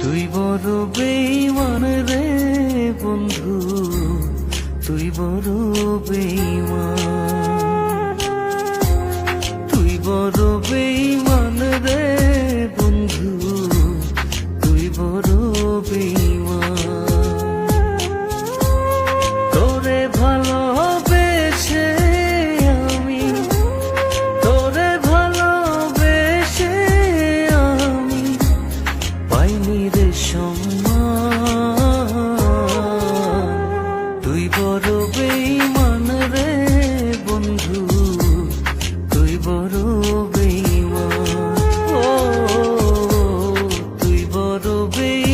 তুই বড় বেঈমান রে বন্ধু, তুই বড় বেঈমান, তুই বড় বেঈমান রে বন্ধু, তুই বড় বেঈমান। তোরে ভালোবেসে আমি, তোরে ভালোবেসে আমি পাইনি রে সম্মান। তুই বড় বেঈমান রে বন্ধু, তুই বড় বেঈমান, ও তুই বড় বেঈমান।